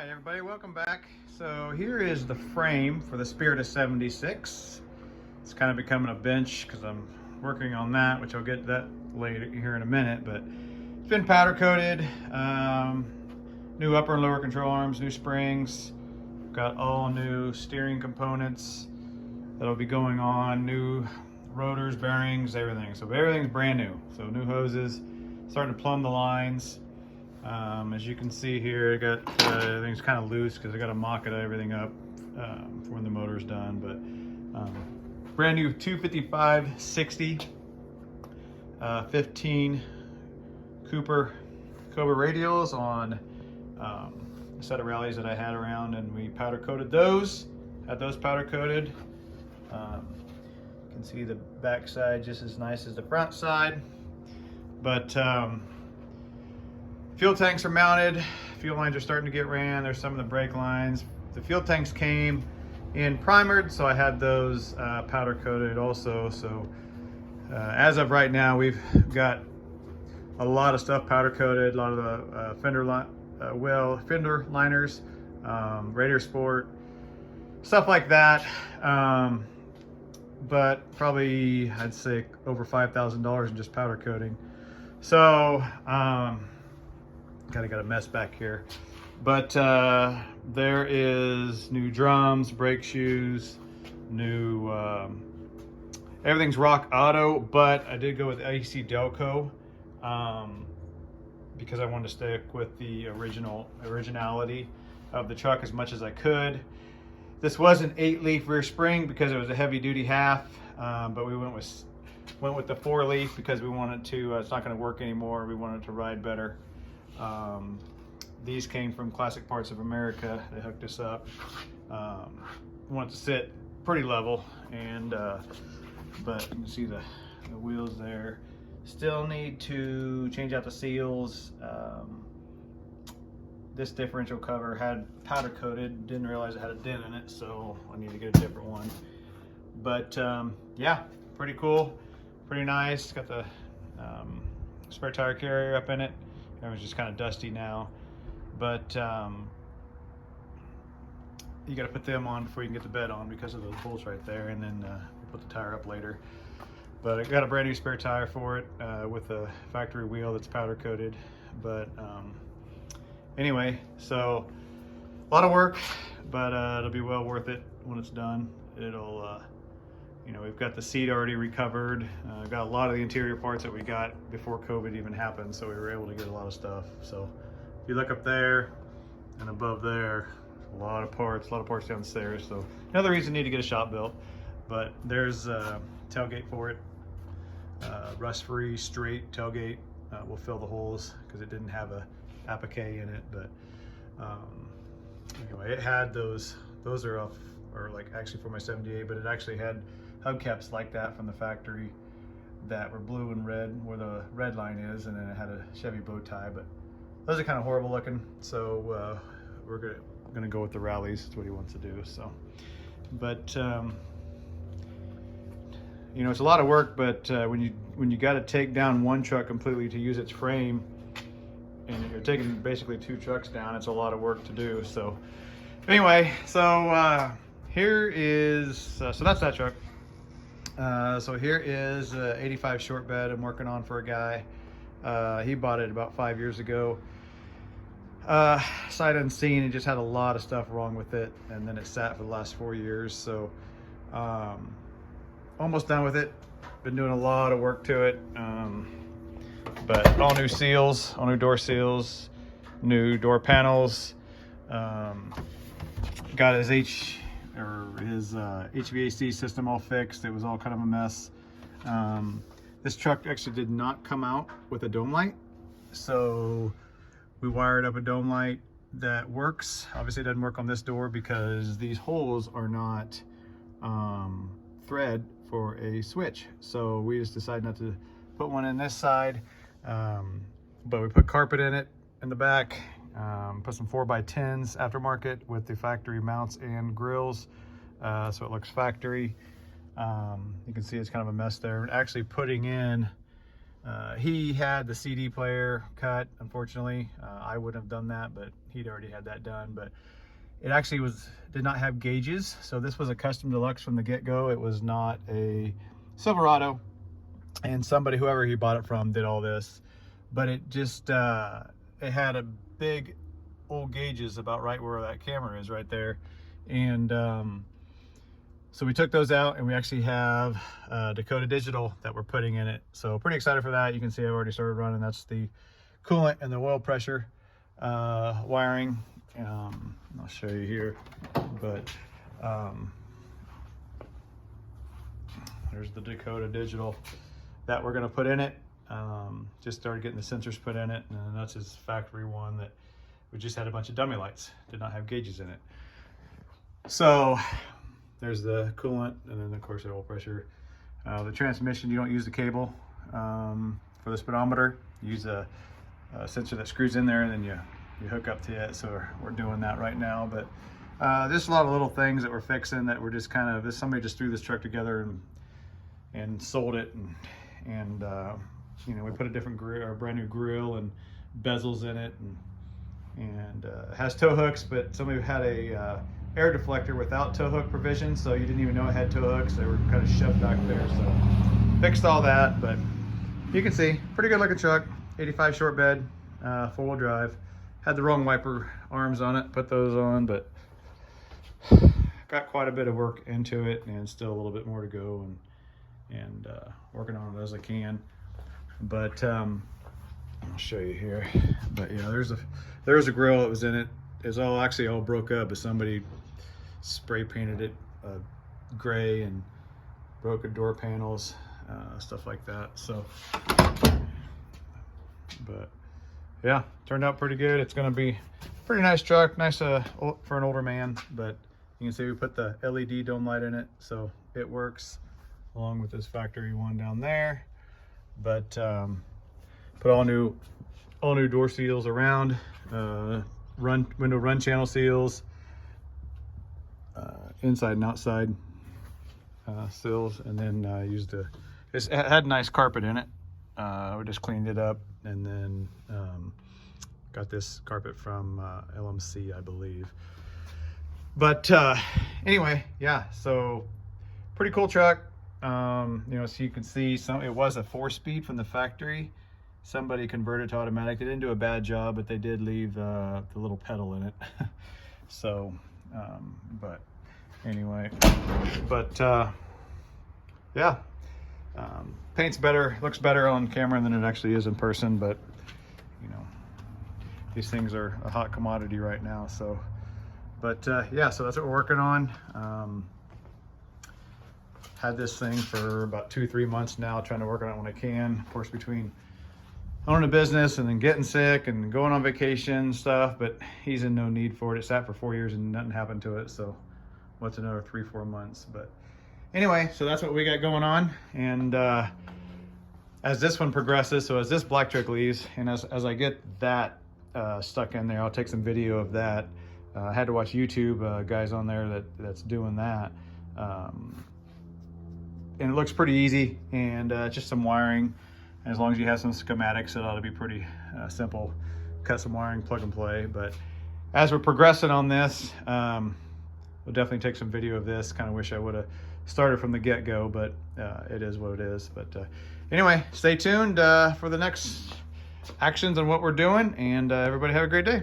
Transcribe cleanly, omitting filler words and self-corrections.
Alright everybody, welcome back. So here is the frame for the Spirit of 76. It's kind of becoming a bench because I'm working on that, which I'll get that later here in a minute, but it's been powder coated. New upper and lower control arms, new springs, got all new steering components that'll be going on, new rotors, bearings, everything. So everything's brand new. So new hoses, starting to plumb the lines. As you can see here, I got everything's kind of loose because I got to mock it everything up for when the motor's done. But brand new 255/60 15 Cobra radials on a set of rallies that I had around, and we powder coated those. Had those powder coated. You can see the back side just as nice as the front side, but fuel tanks are mounted, fuel lines are starting to get ran, there's some of the brake lines. The fuel tanks came in primered, so I had those powder coated also. So as of right now, we've got a lot of stuff powder coated, a lot of the fender liners, Raider Sport, stuff like that. But probably I'd say over $5,000 in just powder coating. So got a mess back here, but there is new drums, brake shoes, new everything's rock auto, but I did go with AC Delco because I wanted to stick with the originality of the truck as much as I could. This was an 8-leaf rear spring because it was a heavy duty half, but we went with the 4-leaf because we wanted to, it's not going to work anymore, we wanted to ride better. These came from Classic Parts of America. They hooked us up. Want to sit pretty level, and but you can see the wheels there. Still need to change out the seals. This differential cover had powder coated. Didn't realize it had a dent in it, so I need to get a different one. But yeah, pretty cool, pretty nice. Got the spare tire carrier up in it. Everything's just kind of dusty now, but you got to put them on before you can get the bed on because of those bolts right there, and then we'll put the tire up later. But I got a brand new spare tire for it with a factory wheel that's powder coated. But anyway, so a lot of work, but it'll be well worth it when it's done. It'll you know, we've got the seat already recovered. Got a lot of the interior parts that we got before COVID even happened, so we were able to get a lot of stuff. So if you look up there and above there, a lot of parts downstairs. So another reason you need to get a shop built. But there's a tailgate for it, rust-free, straight tailgate. We'll fill the holes because it didn't have a applique in it. But anyway, it had those are off, or like actually for my 78, but it actually had hubcaps like that from the factory that were blue and red where the red line is, and then it had a Chevy bow tie, but those are kind of horrible looking. So we're gonna go with the rallies. That's what he wants to do. So, but you know, it's a lot of work, but when you got to take down one truck completely to use its frame, and you're taking basically 2 trucks down, it's a lot of work to do. So anyway, so here is so that's that truck. So here is 85 short bed I'm working on for a guy. He bought it about 5 years ago. Sight unseen, it just had a lot of stuff wrong with it, and then it sat for the last 4 years. So almost done with it. Been doing a lot of work to it. But all new seals, all new door seals, new door panels. Got his HVAC system all fixed. It was all kind of a mess. This truck actually did not come out with a dome light, so we wired up a dome light that works. Obviously it doesn't work on this door because these holes are not thread for a switch, so we just decided not to put one in this side. But we put carpet in it in the back. Put some 4x10s aftermarket with the factory mounts and grills, so it looks factory. You can see it's kind of a mess there. Actually putting in He had the CD player cut, unfortunately. I wouldn't have done that, but he'd already had that done. But it actually did not have gauges, so this was a custom deluxe from the get-go. It was not a Silverado, and whoever he bought it from, did all this. But it just it had a big old gauges about right where that camera is right there, and so we took those out, and we actually have Dakota Digital that we're putting in it. So pretty excited for that. You can see I've already started running. That's the coolant and the oil pressure wiring. I'll show you here, but there's the Dakota Digital that we're going to put in it. Just started getting the sensors put in it, and that's his factory one that we just had a bunch of dummy lights, did not have gauges in it. So there's the coolant, and then of course the oil pressure. The transmission, you don't use the cable for the speedometer. You use a sensor that screws in there, and then you hook up to it. So we're doing that right now. But there's a lot of little things that we're fixing that we're just kind of, somebody just threw this truck together and sold it, and you know, we put a different grill, or a brand new grill and bezels in it, and it has tow hooks, but somebody had a air deflector without tow hook provision, so you didn't even know it had tow hooks. They were kind of shoved back there, so fixed all that. But you can see, pretty good looking truck, 85 short bed, 4-wheel drive. Had the wrong wiper arms on it, put those on, but got quite a bit of work into it, and still a little bit more to go, and working on it as I can. But I'll show you here. But yeah, there's a grill that was in it. It's actually all broke up, but somebody spray painted it gray and broke the door panels, stuff like that. So, but yeah, turned out pretty good. It's gonna be a pretty nice truck, nice for an older man. But you can see we put the LED dome light in it, so it works along with this factory one down there. But put all new door seals around, window run channel seals, inside and outside seals, and then it had nice carpet in it. We just cleaned it up, and then got this carpet from LMC, I believe. But anyway, yeah, so pretty cool truck. You know, so you can see it was a 4-speed from the factory. Somebody converted to automatic. They didn't do a bad job, but they did leave the little pedal in it. So, but anyway, yeah, paint's better, looks better on camera than it actually is in person. But you know, these things are a hot commodity right now. So, but yeah, so that's what we're working on. Had this thing for about 2-3 months now, trying to work on it when I can. Of course, between owning a business and then getting sick and going on vacation stuff, but he's in no need for it. It sat for 4 years and nothing happened to it. So what's another 3-4 months? But anyway, so that's what we got going on. And as this one progresses, so as this black truck leaves, and as I get that stuck in there, I'll take some video of that. I had to watch YouTube guys on there that's doing that. And it looks pretty easy, and just some wiring. As long as you have some schematics, it ought to be pretty simple. Cut some wiring, plug and play. But as we're progressing on this, we'll definitely take some video of this. Kind of wish I would have started from the get-go, but it is what it is. But anyway, stay tuned for the next actions on what we're doing, and everybody have a great day.